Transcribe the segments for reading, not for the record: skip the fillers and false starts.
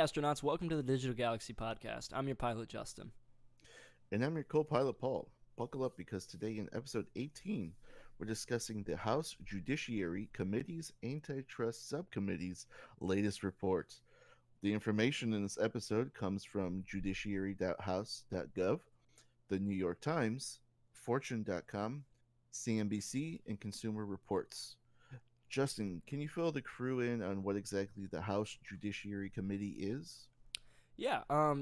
astronauts. Welcome to the Digital Galaxy Podcast. I'm your pilot, Justin. And I'm your co pilot, Paul. Buckle up because today in episode 18, we're discussing the House Judiciary Committee's Antitrust Subcommittee's latest report. The information in this episode comes from judiciary.house.gov, the New York Times, fortune.com, CNBC, and Consumer Reports. Justin, can you fill the crew in on what exactly the House Judiciary Committee is?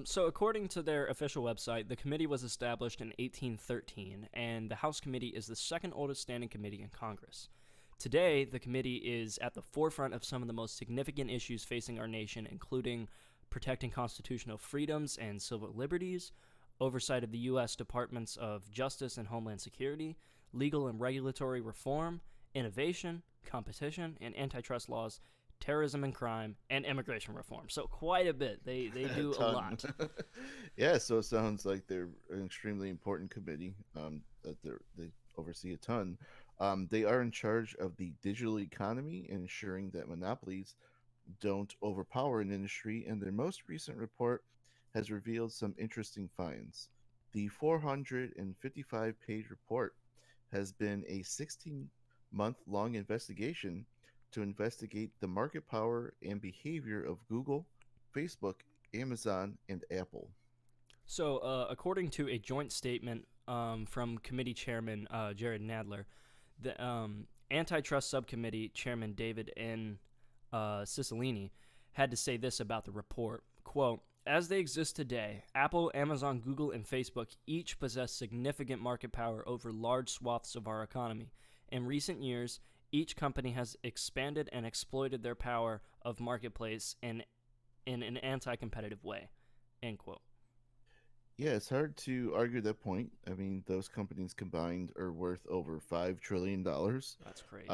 So according to their official website, the committee was established in 1813, and the House Committee is the second oldest standing committee in Congress. Today, the committee is at the forefront of some of the most significant issues facing our nation, including protecting constitutional freedoms and civil liberties, oversight of the U.S. Departments of Justice and Homeland Security, legal and regulatory reform, innovation, competition, and antitrust laws, terrorism and crime, and immigration reform. So quite a bit. They do a Ton. lot. Yeah, so it sounds like they're an extremely important committee that they oversee a ton. They are in charge of the digital economy, ensuring that monopolies don't overpower an industry, and their most recent report has revealed some interesting finds. The 455-page report has been a 16-month long investigation to investigate the market power and behavior of Google, Facebook, Amazon, and Apple. So, according to a joint statement from committee chairman Jared Nadler, the antitrust subcommittee chairman David N. Cicilline had to say this about the report, quote, "As they exist today, Apple, Amazon, Google, and Facebook each possess significant market power over large swaths of our economy. In recent years, each company has expanded and exploited their power of marketplace in an anti-competitive way." End quote. Yeah, it's hard to argue that point. I mean, those companies combined are worth over $5 trillion. That's crazy.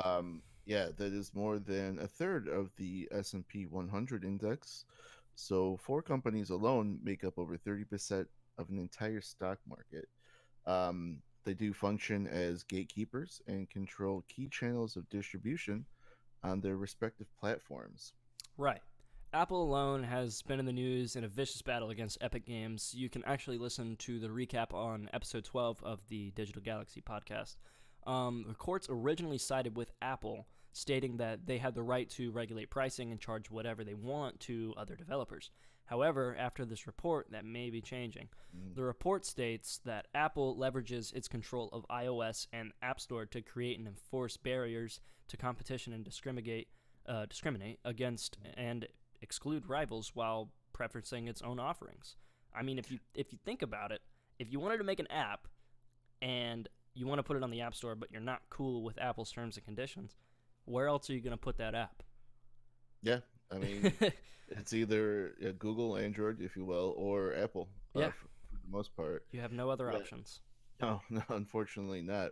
Yeah, that is more than a third of the S&P 100 index. So, four companies alone make up over 30% of an entire stock market. They do function as gatekeepers and control key channels of distribution on their respective platforms. Right. Apple alone has been in the news in a vicious battle against Epic Games. You can actually listen to the recap on episode 12 of the Digital Galaxy podcast. The courts originally sided with Apple, stating that they had the right to regulate pricing and charge whatever they want to other developers. However, after this report, that may be changing. Mm. The report states that Apple leverages its control of iOS and App Store to create and enforce barriers to competition and discriminate against and exclude rivals while preferencing its own offerings. I mean, if you think about it, if you wanted to make an app and you want to put it on the App Store, but you're not cool with Apple's terms and conditions, where else are you going to put that app? Yeah, I mean, it's either Google, Android, if you will, or Apple Yeah, for the most part. you have no other But options. no, no, unfortunately not.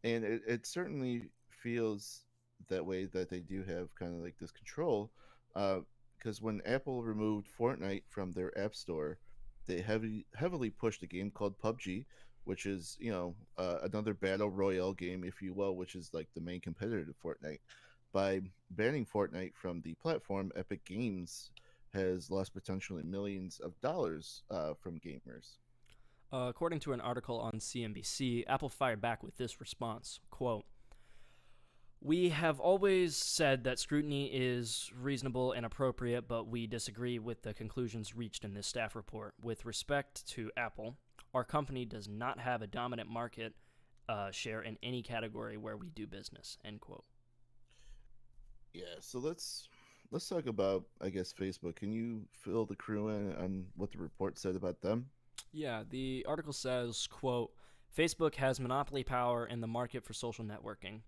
And it certainly feels that way that they do have kind of like this control. Because when Apple removed Fortnite from their App Store, they heavily pushed a game called PUBG, which is another battle royale game, if you will, which is like the main competitor to Fortnite. By banning Fortnite from the platform, Epic Games has lost potentially millions of dollars from gamers. According to an article on CNBC, Apple fired back with this response, quote, "We have always said that scrutiny is reasonable and appropriate, but we disagree with the conclusions reached in this staff report. With respect to Apple, our company does not have a dominant market share in any category where we do business." End quote. Yeah, so let's talk about, I guess, Facebook. Can you fill the crew in on what the report said about them? Yeah, the article says, quote, "Facebook has monopoly power in the market for social networking.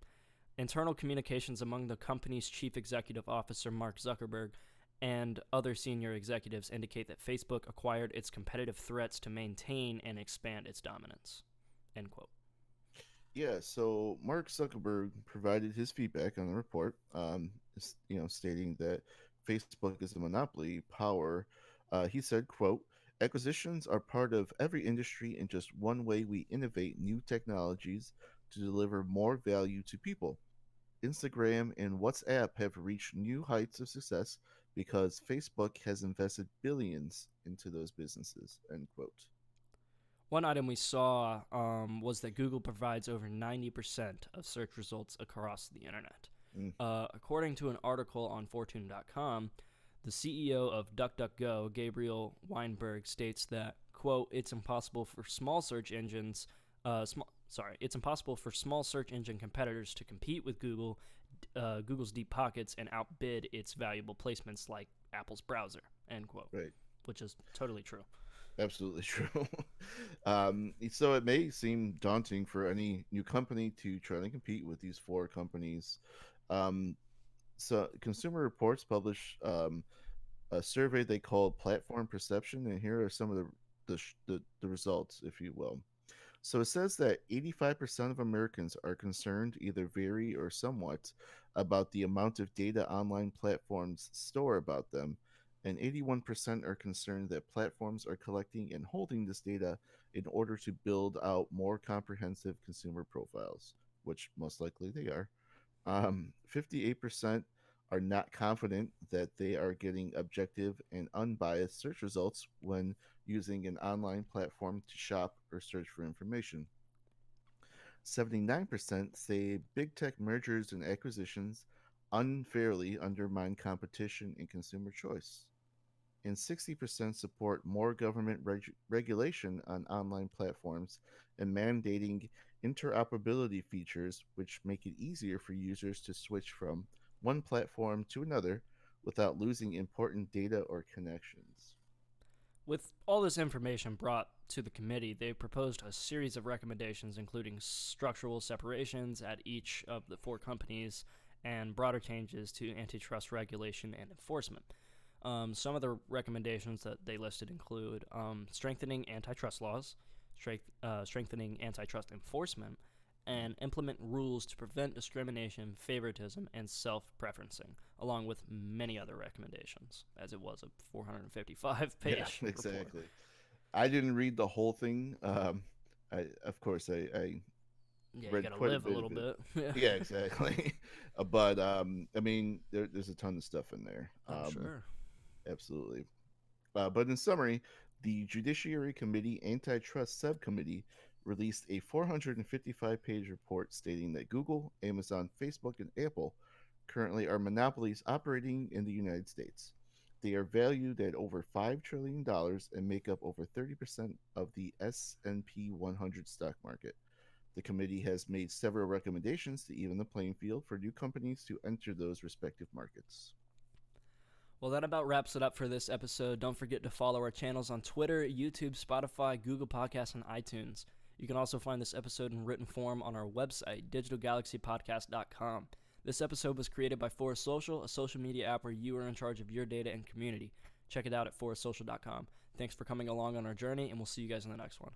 Internal communications among the company's chief executive officer, Mark Zuckerberg, and other senior executives indicate that Facebook acquired its competitive threats to maintain and expand its dominance." End quote. Yeah, so Mark Zuckerberg provided his feedback on the report, stating that Facebook is a monopoly power. He said, "quote Acquisitions are part of every industry and just one way we innovate new technologies to deliver more value to people. Instagram and WhatsApp have reached new heights of success because Facebook has invested billions into those businesses, end quote. One item we saw was that Google provides over 90% of search results across the internet. Mm. According to an article on Fortune.com, the CEO of DuckDuckGo, Gabriel Weinberg, states that, quote, it's impossible for small search engine competitors to compete with Google's deep pockets and outbid its valuable placements like Apple's browser, end quote, Right. which is totally true. Absolutely true. So it may seem daunting for any new company to try to compete with these four companies. Um, so Consumer Reports published a survey they called Platform Perception, and here are some of the results, if you will. So it says that 85% of Americans are concerned, either very or somewhat, about the amount of data online platforms store about them, and 81% are concerned that platforms are collecting and holding this data in order to build out more comprehensive consumer profiles, which most likely they are. 58% are not confident that they are getting objective and unbiased search results when using an online platform to shop or search for information. 79% say big tech mergers and acquisitions unfairly undermine competition and consumer choice. And 60% support more government regulation on online platforms and mandating interoperability features which make it easier for users to switch from one platform to another without losing important data or connections. With all this information brought to the committee, they proposed a series of recommendations, including structural separations at each of the four companies and broader changes to antitrust regulation and enforcement. Some of the recommendations that they listed include strengthening antitrust laws, strengthening antitrust enforcement, and implement rules to prevent discrimination, favoritism, and self-preferencing, along with many other recommendations, as it was a 455-page Yeah, report. exactly. I didn't read the whole thing. Of course, I Yeah, you read gotta quite a live a bit little of it. bit. Yeah, exactly. But I mean, there's a ton of stuff in there. I'm sure. Absolutely. But in summary, the Judiciary Committee Antitrust Subcommittee released a 455-page report stating that Google, Amazon, Facebook, and Apple currently are monopolies operating in the United States. They are valued at over $5 trillion and make up over 30% of the S&P 100 stock market. The committee has made several recommendations to even the playing field for new companies to enter those respective markets. Well, that about wraps it up for this episode. Don't forget to follow our channels on Twitter, YouTube, Spotify, Google Podcasts, and iTunes. You can also find this episode in written form on our website, digitalgalaxypodcast.com. This episode was created by Forest Social, a social media app where you are in charge of your data and community. Check it out at forestsocial.com. Thanks for coming along on our journey, and we'll see you guys in the next one.